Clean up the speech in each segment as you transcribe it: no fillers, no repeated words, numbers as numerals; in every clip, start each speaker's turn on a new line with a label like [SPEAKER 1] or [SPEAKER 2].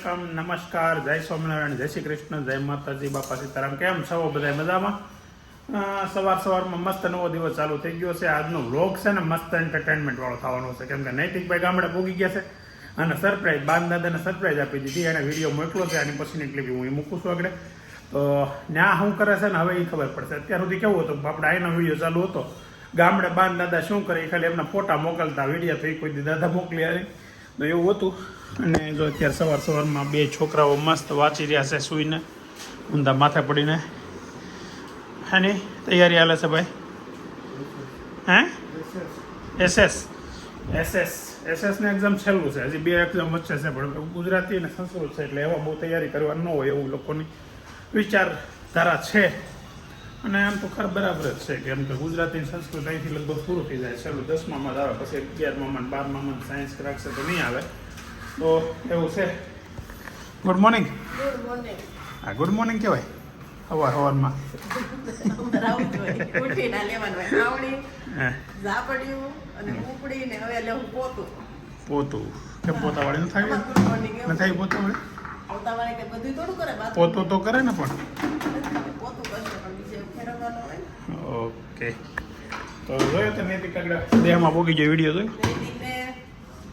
[SPEAKER 1] Welcome, નમસ્કાર, જય સ્વામિનારાયણ, જય શ્રી કૃષ્ણ, જય માતાજી, બાપા સીતારામ. કેમ છો બધા? મજામાં? સવારમાં મસ્ત નવો દિવસ ચાલુ થઈ ગયો છે. આજનો વ્લોગ છે ને મસ્ત એન્ટરટેનમેન્ટ વાળો થવાનો છે, કેમ કે નૈતિકભાઈ ગામડે પૂગી ગયા છે અને સરપ્રાઈઝ બાન દાદાને સરપ્રાઈઝ આપી દીધી. એને વિડીયો મોકલો છે, આની પછીની ક્લિપ હું મૂકું છું આગળ. તો ત્યાં શું કરે છે ને હવે એ ખબર પડશે. અત્યાર સુધી કેવું હતું, આપણે આનો વિડીયો ચાલુ હતો, ગામડે બાન દાદા શું કરે એ ખાલી એમના ફોટા મોકલતા, વિડીયો તો એ કોઈ દાદા મોકલી આવે તો એવું હતું. અને જો અત્યારે સવારમાં બે છોકરાઓ મસ્ત વાંચી રહ્યા છે સૂઈને, ઊંધા માથે પડીને. એની તૈયારી હાલે છે ભાઈ? હે? એસએસની એક્ઝામ છેલ્લું છે, હજી બે એક્ઝામ વચ્ચે છે, પણ ગુજરાતી અને સંસ્કૃત છે એટલે એવા બહુ તૈયારી કરવા ન હોય એવું લોકોની વિચારધારા છે. અને આમ તો ખર બરાબર જ છે, કેમ કે ગુજરાતી સંસ્કૃત અહીંથી લગભગ પૂરું થઈ જાય. છેલ્લું 10માં જ આવે, પછી 11માં 12માં સાયન્સ રાખશે તો નહીં આવે. તો એવું છે. Good morning. હા, ગુડ મોર્નિંગ કહેવાય સવારમાં. પોતું કે પોતાવાળી ન થાય? ન થાય પોતાવાળી? પોતું તો કરે ને પણ. ઓકે, તો જોયો તો નૈતિક આગળ દેહમાં પોગી ગયો વિડીયો જોયો?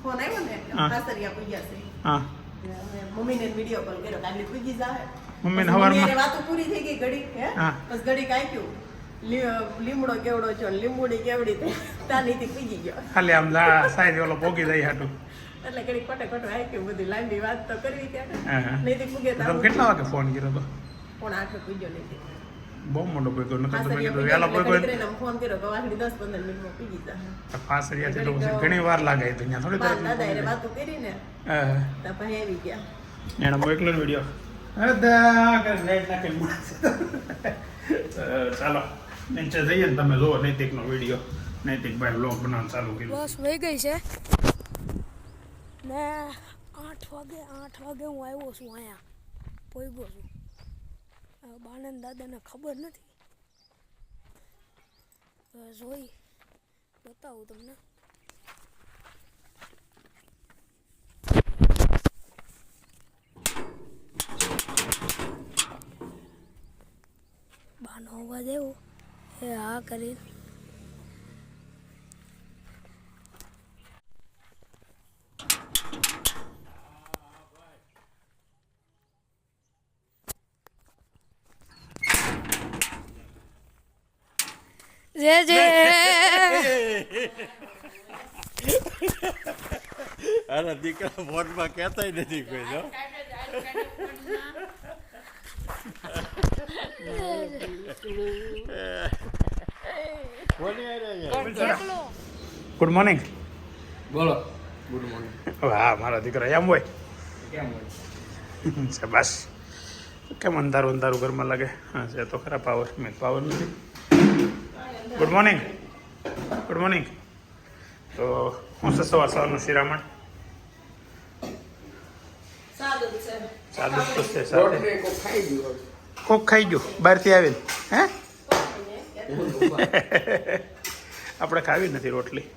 [SPEAKER 2] ફોન આવ્યો ને ખાસરિયા પૂજ્યા છે.
[SPEAKER 1] હા,
[SPEAKER 2] મમ્મીને વિડીયો કોલ કર્યો, કાલી પૂજી જાવે.
[SPEAKER 1] મમ્મીને હવારમાં
[SPEAKER 2] વાતો પૂરી થઈ ગઈ ઘડી. હે બસ ઘડી કાંઈ લીમડો કેવડો છો, લીંબુડી કેવડી તાનીથી પૂજી ગયો. ખાલી
[SPEAKER 1] આમ સાઈડ ઓલો પોગી જાય હાટું
[SPEAKER 2] એટલે ઘડી કોટે કોટે આપ્યું. બધી લાંબી વાત તો કરવી ત્યાં નૈતિક પૂગે.
[SPEAKER 1] તમે કેટલા વાગે ફોન કર્યો હતો?
[SPEAKER 2] 7:30 પૂજ્યો નૈતિક.
[SPEAKER 1] બહુ મોટો ભેગો નતો તમે કીધું વેલા ભેગો
[SPEAKER 2] ફોન કર્યો તો વાગડી 10-15 મિનિટમાં પૂજી જાય.
[SPEAKER 1] ફાસરિયા છે તો ઘણી વાર લાગે તો અહીંયા થોડી
[SPEAKER 2] દાદા એને વાતો કરીને તો પછી આવી ગયા.
[SPEAKER 1] એનો મોકલો વિડીયો. અરે કે નેટ નાખી. ચાલો નીચે જઈએ ને તમે જોવો નૈતિકનો વિડીયો. નૈતિકભાઈ વ્લોગ બનાવવાનું ચાલુ કર્યું.
[SPEAKER 3] બસ વહી ગઈ છે ને 8 વાગે હું આવ્યો છું અહીંયા પહોંચ્યો છું. બાનંદ દાદાને ખબર નથી, જોઈ બતાવું તમને. બાનો અવાજ આવ્યો એ હા કરી. જે જે
[SPEAKER 4] અરે દીકરા ફોનમાં કહેતા નથી કોઈ. જો
[SPEAKER 1] ગુડ મોર્નિંગ.
[SPEAKER 4] બોલો. Good morning.
[SPEAKER 1] હા, મારા દીકરા એમ હોય.
[SPEAKER 4] કેમ હોય?
[SPEAKER 1] બસ કેમ અંધારું ઘરમાં લાગે? હા, છે તો ખરા પાવર. મેં પાવર નથી. Good morning. Good morning. તો હું છે સવારનું શિરામણ. સાદું તો છે. કોક ખાઈ ગયું બહારથી આવીને. હે આપણે ખાવી નથી રોટલી.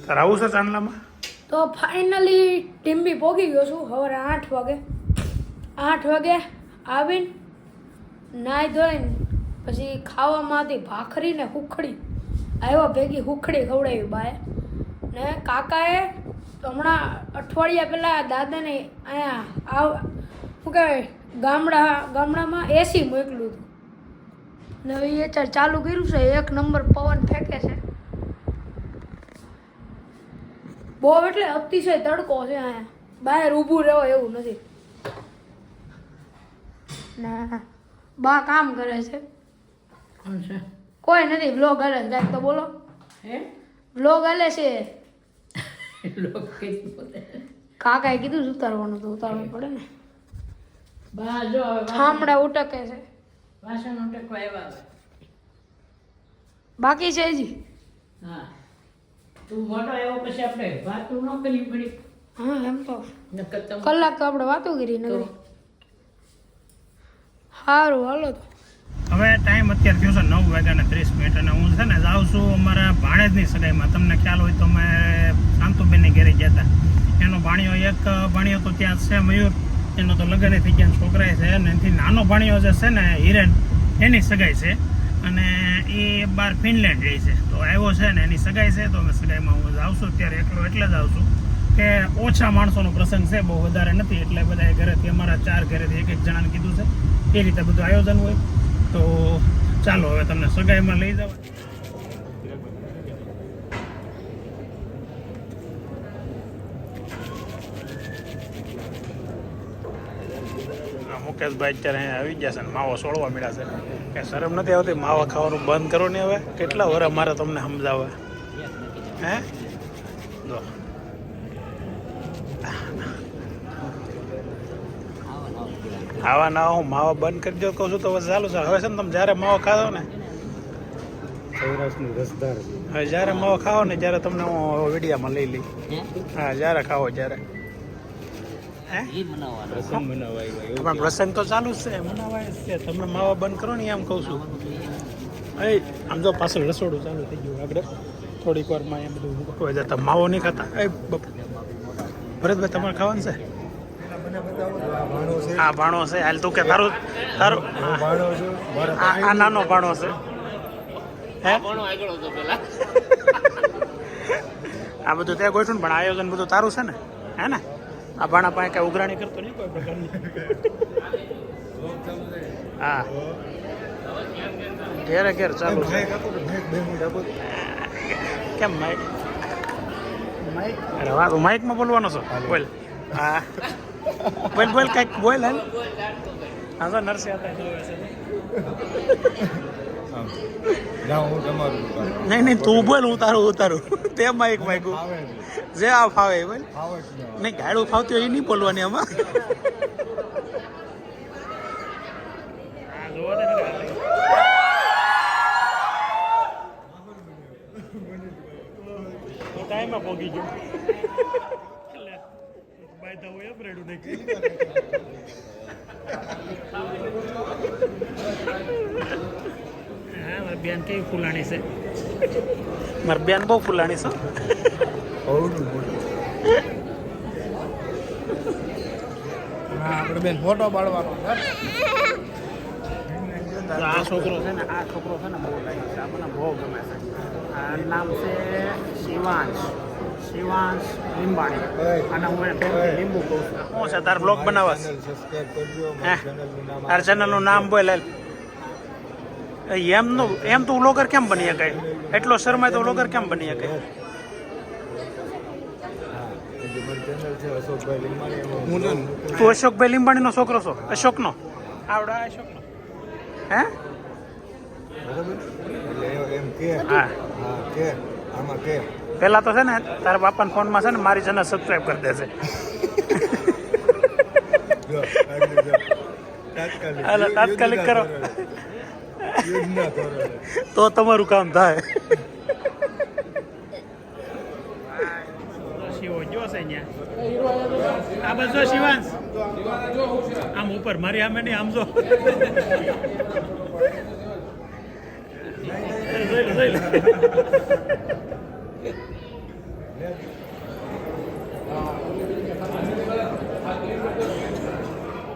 [SPEAKER 1] તારે આવું છે ચાંદલામાં?
[SPEAKER 3] તો ફાઇનલી ટીમ્બી પહોંચી ગયો છું. સવારે 8 વાગે આવીને નાહી ધોઈને પછી ખાવામાં હતી ભાખરી ને હુખડી. આવ્યા ભેગી હુખડી ખવડાવી બાએ ને કાકાએ હમણાં અઠવાડિયા પહેલાં દાદાને અહીંયા શું કહેવાય ગામડામાં એસી મોકલ્યું હતું ને હવે એ ચાલુ કર્યું છે. 1 નંબર પવન ફેંકે છે. બહુ એટલે અતિશય તડકો છે અહીંયા. બહાર ઊભું રહેવાય એવું નથી ને. બા કામ કરે છે. કોઈ નથી. વ્લોગ હાલે છે. કાંઈક તો બોલો. વ્લોગ હાલે છે. કાકાએ કીધું ઉતારવાનું તો ઉતારવું પડે ને. ઠામડા ઉટકે છે. બાકી છે હજી.
[SPEAKER 5] તું મોટો આવ્યો પછી આપણે વાતો ન કરવી પડી.
[SPEAKER 3] હા, એમ તો કલાક તો આપણે વાતો કરી નથી. સારું, હાલો તો.
[SPEAKER 1] હવે ટાઈમ અત્યારે થયો છે 9:30 અને હું છે ને જાઉં છું અમારા ભાણેજની સગાઈમાં. તમને ખ્યાલ હોય તો અમે શાંતુબેનની ઘરે ગયા હતા એનો ભાણિયો એક ભાણિયો તો ત્યાં છે મયુર, એનો તો લગ્ન થઈ ગયા, છોકરા છે, અને એનાથી નાનો ભાણિયો જે છે ને હિરેન, એની સગાઈ છે, અને એ બહાર ફિનલેન્ડ રહે છે. તો આવ્યો છે ને એની સગાઈ છે, તો અમે સગાઈમાં હું આવશું ત્યારે એકલો એટલે જ આવશું કે ઓછા માણસોનો પ્રસંગ છે, બહુ વધારે નથી, એટલે બધા ઘરેથી અમારા 4 ઘરેથી એક જણાને કીધું છે, એ રીતે બધું આયોજન હોય. તો ચાલો હવે તમને સગાઈમાં લઈ જવા. મુકેશભાઈ અત્યારે અહીંયા આવી ગયા છે ને માવો સોળવા મળ્યા છે. કે શરમ નથી આવતી માવા ખાવાનું બંધ કરો ને હવે? કેટલા વર્ષ મારે તમને સમજાવવા? હે જો આવા ના હું માવા બંધ કરી દો કહું છું તો બસ ચાલુ છે. હવે છે ને તમે જ્યારે માવો ખાઓ ને, હવે જ્યારે માવો ખાઓ ને ત્યારે તમને હું વિડીયામાં લઈ લઈ. હા, જ્યારે ખાઓ ત્યારે. પણ પ્રસંગ તો ચાલુ જ છે, મનાવાય જ છે. તમે માવા બંધ કરો ને એમ કહું છું. આમ જો પાછળ રસોડું ચાલુ થઈ ગયું આગળ, થોડીક વારમાં એમ બધું મૂકવા જતા. માવો નહીં ખાતા? ભરતભાઈ તમારે ખાવાનું છે? આ ભાણો છે. હાલ તું કે તારું તારું આ નાનો ભાણો છે. હે આ બધું ત્યાં ગોઠવું પણ આયોજન બધું તારું છે ને? હે ને? આ ભાણા પાસે કઈ ઉઘરાણી કરતો નહીં કોઈ પ્રકારની. હા, ઘેરે ઘેર ચાલુ છે. કેમ માઇક માઇક? અરે વાહ, તું માઇકમાં બોલવાનો છો? બોલ. હા બોલ બોલ કંઈક બોલ. હાલ હા તો નરસિંહ હતા નહીં નહીં તું બોલ, હું તારું ઉતારું. તે માઇક માગ્યું જે આ ફાવે બોલ. નહીં ગાડું ફાવતી હોય એ નહીં બોલવાની આમાં. ટાઈમમાં પોગી ગયો. બાયતા હોય એમ રેડું નહીં. હા, મારી બેન કેવી ફૂલાણી છે. મારી બેન બહુ ફૂલાણી છે.
[SPEAKER 6] આપણે બેન ફોટો પાડવાનો છે.
[SPEAKER 1] આ છોકરો છે ને, આ છોકરો છે ને બહુ લાગ્યો છે, આપણને બહુ ગમે છે. આ નામ છે શિવાંશ લીંબાણી. અને હું એને લીંબુ કહું છું. શું છે તાર બ્લોગ બનાવવા? તાર ચેનલનું નામ બોલ. એમ તો વ્લોગર કેમ બની શકાય? એટલો શરમાય તો વ્લોગર કેમ બની શકાય? તું અશોકભાઈ લીંબાણીનો છોકરો છો? અશોકનો આવડા? અશોકનો હે? હા, પેલા તો છે ને તારા બાપાના ફોનમાં છે ને મારી ચેનલ સબસ્ક્રાઈબ કરી દેશે. તાત્કાલિક કરો તો તમારું કામ થાય. શિવો જો છે અહીંયા. આ બસ શિવાંશ આમ ઉપર મારી આમે નહીં, આમ જો. જોઈ લે.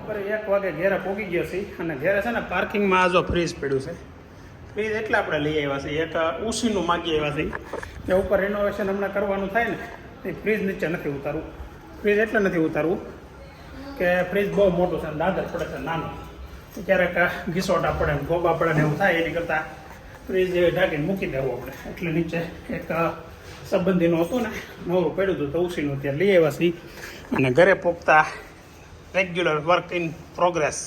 [SPEAKER 1] બપોરે 1 વાગે ઘેરે પહોંચી ગયો છે, અને ઘેરે છે ને પાર્કિંગમાં આ જો ફ્રીજ પડ્યું છે. ફ્રીજ એટલે આપણે લઈ આવ્યા છે. એક ઉસીનું માગી આવ્યા છે કે ઉપર રિનોવેશન હમણાં કરવાનું થાય ને, એ ફ્રીજ નીચે નથી ઉતારવું. ફ્રીજ એટલે નથી ઉતારવું કે ફ્રીજ બહુ મોટું છે, દાદર પડે છે નાનું, ક્યારેક ઘીસોટા પડે ને ગોબા પડે ને એવું થાય. એની કરતાં ફ્રીજ ઢાંકીને મૂકી દેવું આપણે. એટલે નીચે એક સંબંધીનું હતું ને નવરું પડ્યું હતું તો ઉસીનું ત્યાં લઈ આવ્યા છીએ. અને ઘરે પોગતા રેગ્યુલર વર્ક ઇન પ્રોગ્રેસ.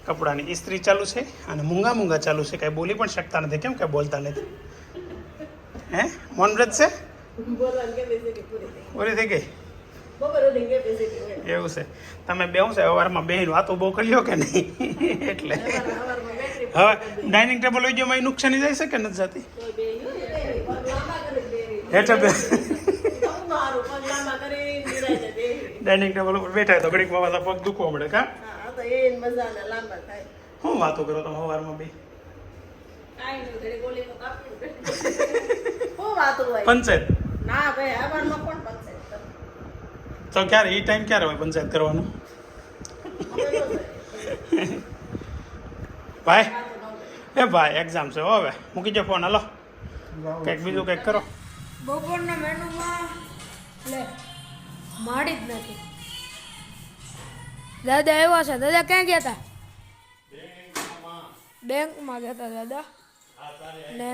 [SPEAKER 1] કપડાની ઇસ્ત્રી ચાલુ છે અને મૂંગા ચાલુ છે. કાંઈ બોલી પણ શકતા નથી. કેમ કાંઈ બોલતા નથી? હે મૌનવ્રત છે? પૂરી થઈ ગઈ? એવું છે. તમે બે શું છે સવારમાં બેહીને વાતો બહુ કરી લો કે નહીં? એટલે હવે ડાઇનિંગ ટેબલ હોય ગયો, નુકસાની જાય છે કે નથી જતી? હેઠળ ડાઇનિંગ ટેબલ ઉપર બેઠા તો ઘડીક બાબા પગ દુખવા મળે. કા શું વાતો કરો તમે સવારમાં બે? પંચાયત તો ક્યારે એ ટાઈમ ક્યારે હોય પંચાયત કરવાનો ભાઈ એ ભાઈ એક્ઝામ છે હવે મૂકી દો ફોન હાલો કંઈક બીજું કંઈક કરો
[SPEAKER 3] બપોરના મેનુમાં લે માડી જ નથી દાદા આવ્યા છે દાદા ક્યાં ગયા હતા બેંકમાં ગયા હતા દાદા ને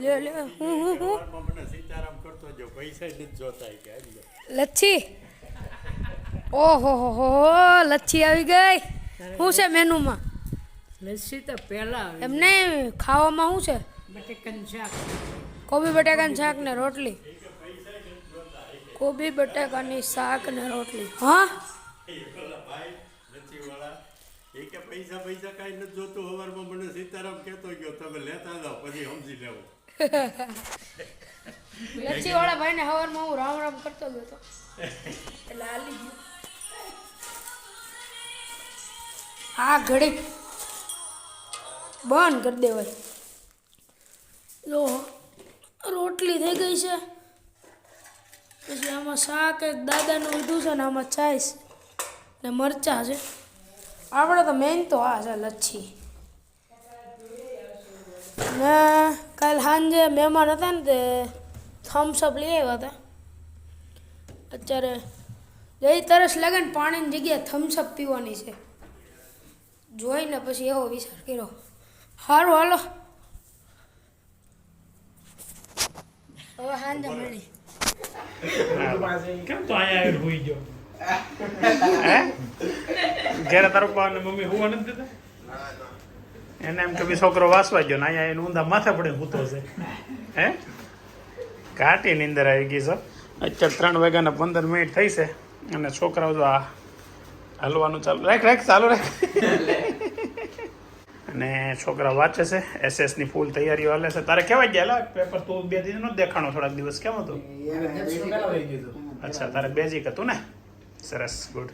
[SPEAKER 3] લે લે હું
[SPEAKER 4] મને સીતારામ કરતો જો પૈસા નથી જોતા કે આવી
[SPEAKER 3] લચ્છી ઓહો હો લચ્છી આવી ગઈ શું છે મેનુમાં
[SPEAKER 5] લસ્સી તો પહેલા
[SPEAKER 3] એમને ખાવામાં શું છે
[SPEAKER 5] બટેકાનું શાક
[SPEAKER 3] કોબી બટાકાનું શાક ને રોટલી કોબી બટાકાની શાક ને રોટલી હા
[SPEAKER 4] ભાઈ નથી વાળા એ કે પૈસા કાંઈ નથી જોતું સવારમાં મને સીતારામ કહેતો ગયો તમે લેતા જાઓ પછી સમજી લેવો
[SPEAKER 3] લચ્છી વાળા ભાઈને હવારમાં હું રામ રામ કરતો ગયો તો એટલે હાલી ગયો આ ઘડી બંધ કરી દેવાય જો રોટલી થઈ ગઈ છે પછી આમાં શાક એક દાદાનું લીધું છે ને આમાં ચાય છે ને મરચાં છે આપણે તો મેઇન તો આ છે લચ્છી ને કાલ સાંજે મહેમાન હતા ને તે થમ્સઅપ લઈ આવ્યા હતા અત્યારે જઈ તરસ લાગે ને પાણીની જગ્યાએ થમ્સઅપ પીવાની છે જોઈને પછી એવો વિચાર કર્યો સારું હાલો હવે સાંજે મળી
[SPEAKER 1] કેમ તો અહીંયા આવીને હોઈ ગયો હે ઘેરે તારો પપ્પા અને મમ્મી હોવા નથી દેતા એને એમ કે બી છોકરો વાસવા ગયો ને અહીંયા એને ઊંધા માથે પડે હૂતો છે હે ઘાટી નીંદર આવી ગઈ છે અત્યારે 3:15 થઈ છે અને છોકરાઓ જો આ હલવાનું ચાલુ રાખ ચાલુ રાખ અને છોકરા વાંચે છે એસએસની ફૂલ તૈયારીઓ હાલે છે તારે કહેવાય ગયા પેપર તું 2 દિવસ નો દેખાણો થોડાક દિવસ કેમ હતું અચ્છા તારે બેઝિક હતું ને સરસ ગુડ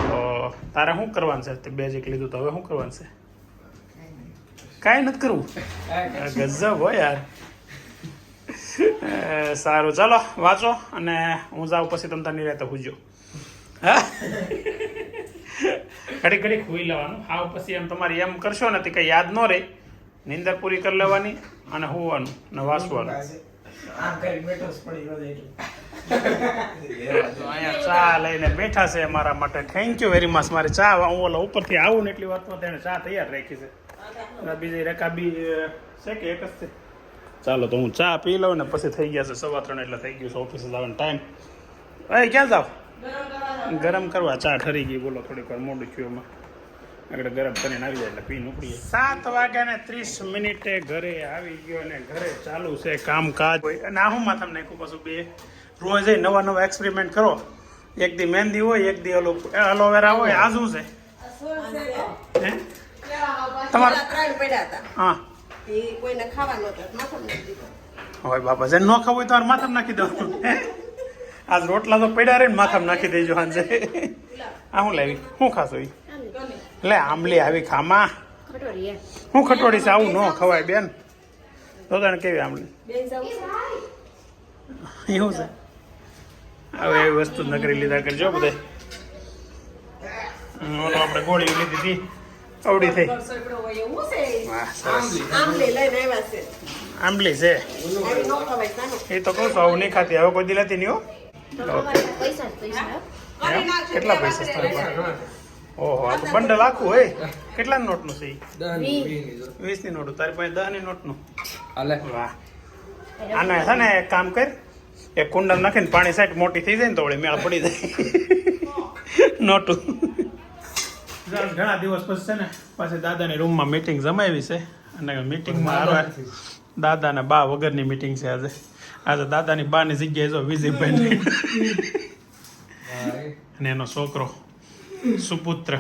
[SPEAKER 1] તો તારે શું કરવાનું છે તે બેઝિક લીધું તો હવે શું કરવાનું છે કાંઈ નથી કરવું ગજબ હોય યાર સારું ચાલો વાંચો અને હું જાઉં પછી તમે તારની રહેતા પૂછજો હા ઘડી ખોઈ લેવાનું હાવ પછી એમ તમારે એમ કરશો ને તે કંઈ યાદ ન રહે નીંદર પૂરી કરી લેવાની અને હોવાનું ને વાંચવાનું અહીંયા ચા લઈને બેઠા છે મારા માટે થેન્ક યુ વેરી મચ મારી ચા હું ઓલા ઉપરથી આવું ને એટલી વાતમાં તેને ચા તૈયાર રાખી છે બીજી રકાબી છે કે એક જ છે ચાલો તો હું ચા પી લઉં ને પછી થઈ ગયા છે 3:15 એટલે થઈ ગયું છે ઓફિસે જવાનો ટાઈમ એ ક્યાં જાવ ગરમ કરવા ચા ઠરી ગઈ બોલો થોડીક વાર મોડું થયું એમાં આગળ ગરમ કરીને આવી જાય એટલે પીને ઉપડીએ 7:30 ઘરે આવી ગયો ને ઘરે ચાલુ છે કામકાજ અને આ હું માથામાં નાખ્યું પાછું બે રોજ નવા એક્સપેરિમેન્ટ કરો એક દી મહેંદી હોય એક દી એલોવેરા હોય આ શું છે હે તમારે
[SPEAKER 2] 3 પડ્યા હતા
[SPEAKER 1] હા
[SPEAKER 2] એ કોઈને ખાવા નહોતા માથામાં નાખી દીધા
[SPEAKER 1] હોય બાપા જેને ન ખાવું હોય તો માથામાં નાખી દઉં હે આજ રોટલા તો પડ્યા રે ને માથામાં નાખી દેજો સાંજે આ હું લાવી શું ખાશો એ લે આંબલી આવી ખામાં હું ખટોડી છે આવું ન ખવાય બેન તો તને કેવી આંબલી એવું છે હવે એવી વસ્તુ નકરી લીધા કરજો બધે આપણે ગોળીઓ લીધી હતી અવડી થઈ આંબલી છે એ તો કહું છું આવું નહીં ખાતી હવે કોઈ દિલાતી નહીં હો કેટલા પૈસા છે તારા પાસે? ઓહો આ તો બંડલ આખું હોય કેટલા નોટનું છે 20ની નોટ તારી પાસે 10ની નોટનું વાહ આને છે ને એક કામ કર એક કુંડમ નાખીને પાણી સાઈડ મોટી થઈ જાય ને તો વળી મેળ પડી જાય નોટું ઘણા દિવસ પછી છે ને પાછી દાદાની રૂમમાં મીટિંગ જમાવી છે અને મીટિંગમાં હારવાર દાદા ને બા વગરની મીટિંગ છે આજે દાદાની બાની જગ્યાએ જો વિજયભાઈ અને એનો છોકરો સુપુત્ર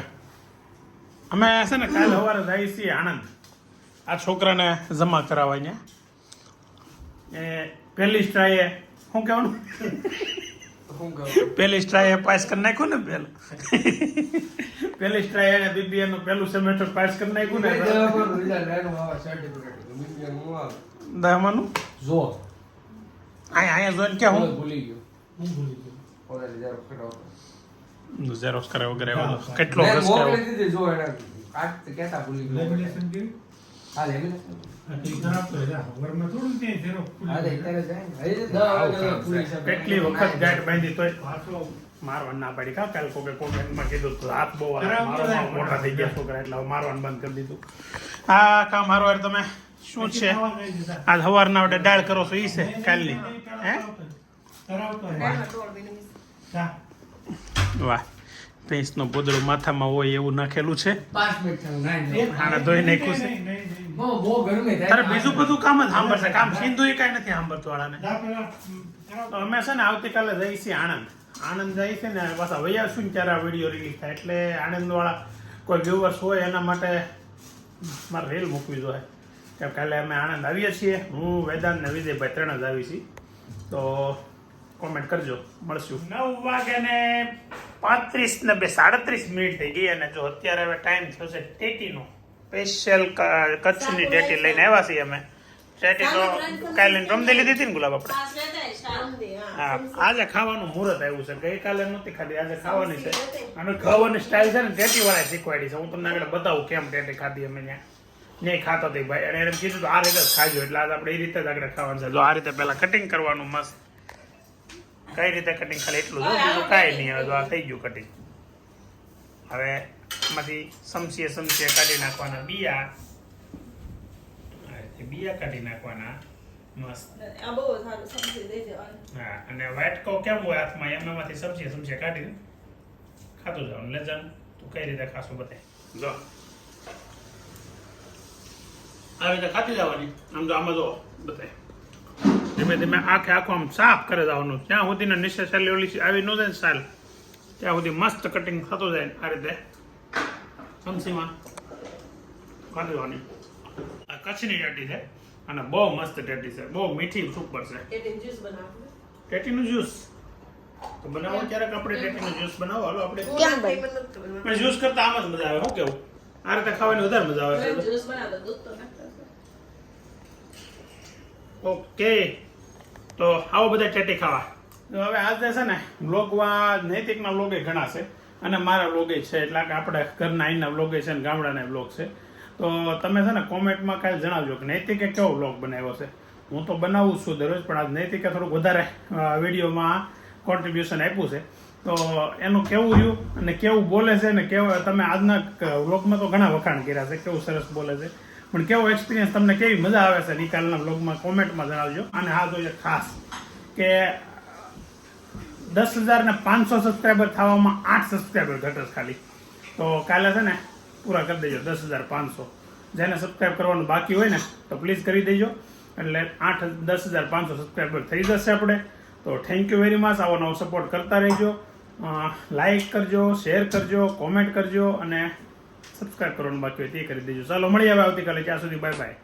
[SPEAKER 1] અમે છે ને કાલે સવારે જઈએ છીએ આણંદ આ છોકરાને જમા કરાવવા અહીંયા એ પહેલી ટ્રાયે શું કહેવાનું પહેલી ટ્રાયે પાસ કરી નાખ્યું ને પહેલી ટ્રાય એને બીબીએ નું પહેલું સેમેસ્ટર પાસ કરી નાખ્યું ને દહમાનું જો અહીંયા જોઈને કે હું ભૂલી ગયો ઝેરોક્સ કરે વગેરે એવું કેટલો રસ કેટલી વખત ગાંઠ બાંધી તોય મારવાનું ના પાડી કાલ કોકે કોમેન્ટમાં કીધું તું હાથ બહુ મોટા થઈ ગયા છોકરા એટલે મારવાનું બંધ કરી દીધું. આ કામ મારો તમે શું છે આજ સવારના વડે દાળ કરો છો ઈ છે કાલની હે વાહ ભેંસનો પોદળું માથામાં હોય એવું નાખેલું છે આને ધોઈ નાખ્યું છે તારે બીજું બધું કામ જ સાંભળશે કામ સિંધુ એ કાંઈ નથી સાંભળતું વાળાને. અમે છે ને આવતીકાલે જઈએ છીએ આણંદ જાય છે ને પાછા વૈયા શું ને ત્યારે આ વિડીયો રિલીઝ થાય એટલે આણંદ વાળા કોઈ વ્યુઅર્સ હોય એના માટે મારે રીલ મૂકવી જોઈએ કે કાલે અમે આણંદ આવીએ છીએ હું વેદાંત ને વિજયભાઈ ત્રણ જ આવી છીએ તો કોમેન્ટ કરજો મળશું. 9:35 ને 37 થઈ ગઈ અને જો અત્યારે હવે ટાઈમ થયો છે ટેટીનો સ્પેશિયલ કચ્છની ટેટી લઈને આવ્યા છીએ અમે. ટેટી તો કાલે રમદે લીધી હતી ને ગુલાબ આપણે હા આજે ખાવાનું મુહૂર્ત આવ્યું છે ગઈકાલે નહોતી ખાધી આજે ખાવાની છે અને ખાવાની સ્ટાઇલ છે ને ટેટી વાળા શીખવાડી છે હું તમને આગળ બતાવું કેમ ટેટી ખાધી અમે ત્યાં નહીં ખાતો હતી ભાઈ અને એને કીધું આ રીતે જ ખાજો એટલે આજે આપણે એ રીતે જ આગળ ખાવાનું છે. જો આ રીતે પહેલા કટિંગ કરવાનું મસ્ત કઈ રીતે કટિંગ ખાલી એટલું જો બીજું કાંઈ નહીં હવે આ થઈ ગયું કટિંગ. હવે એમાંથી સમસીએ કાઢી નાખવાના બીયા કાઢી નાખવાના મસ્ત હા અને વાટકો કેમ હોય હાથમાં એમનામાંથી સમસીએ કાઢીને ખાતું જવાનું લે જાન તું કઈ રીતે ખાશું બતાય જો આવી રીતે ખાતી જવાની આમ જો આમાં જો બતાય ધીમે ધીમે આખે આખું આમ સાફ કરે જવાનું ત્યાં સુધીને નેસેસરી ઓલી આવી ન જાય ને સાલ ત્યાં સુધી મસ્ત કટિંગ થતું જાય આ રીતે સમસીમાં ખાતી જવાની. આ કચ્છની ટેટી છે અને બહુ મસ્ત ટેટી છે બહુ મીઠી સુપર છે. ટેટીનું જ્યુસ તો બનાવો ક્યારેક આપણે ટેટીનું જ્યુસ બનાવો હાલો આપણે જ્યુસ કરતા આમ જ મજા આવે શું કેવું આ રીતે ખાવાની વધારે મજા આવે છે. ઓકે તો આવો બધા ટેટી ખાવા. હવે આજે છે ને વ્લોગમાં નૈતિકના વ્લોગે ઘણા છે અને મારા વ્લોગે છે એટલે કે આપણે ઘરના અહીંના વ્લોગે છે ને ગામડાના વ્લોગ છે તો તમે છે ને કોમેન્ટમાં કાંઈ જણાવજો કે નૈતિકે કેવો વ્લોગ બનાવ્યો છે. હું તો બનાવું છું દરરોજ પણ આજ નૈતિકે થોડુંક વધારે વિડીયોમાં કોન્ટ્રીબ્યુશન આપ્યું છે તો એનું કેવું રહ્યું અને કેવું બોલે છે ને કેવું તમે આજના વ્લોગમાં તો ઘણા વખાણ કર્યા છે કેવું સરસ બોલે છે પણ કેવો એક્સપિરિયન્સ તમને કેવી મજા આવે છે નિકાલના વ્લોગમાં કોમેન્ટમાં જણાવજો. અને હા જોઈએ ખાસ કે 10,500 સબસ્ક્રાઈબર થવામાં 8 સબસ્ક્રાઈબર ઘટે ખાલી તો કાલે છે ને પૂરા કરી દેજો 10,500 જેને સબસ્ક્રાઈબ કરવાનું બાકી હોય ને તો પ્લીઝ કરી દેજો એટલે 10,500 સબસ્ક્રાઈબર થઈ જશે આપણે. તો થેન્ક યુ વેરી મચ. આવો નવો સપોર્ટ કરતા રહેજો લાઈક કરજો શેર કરજો કોમેન્ટ કરજો અને સબસ્ક્રાઈબ કરવાનું બાકી હોય તે કરી દેજો. ચાલો મળીએ હવે આવતીકાલે ત્યાં સુધી બાય બાય.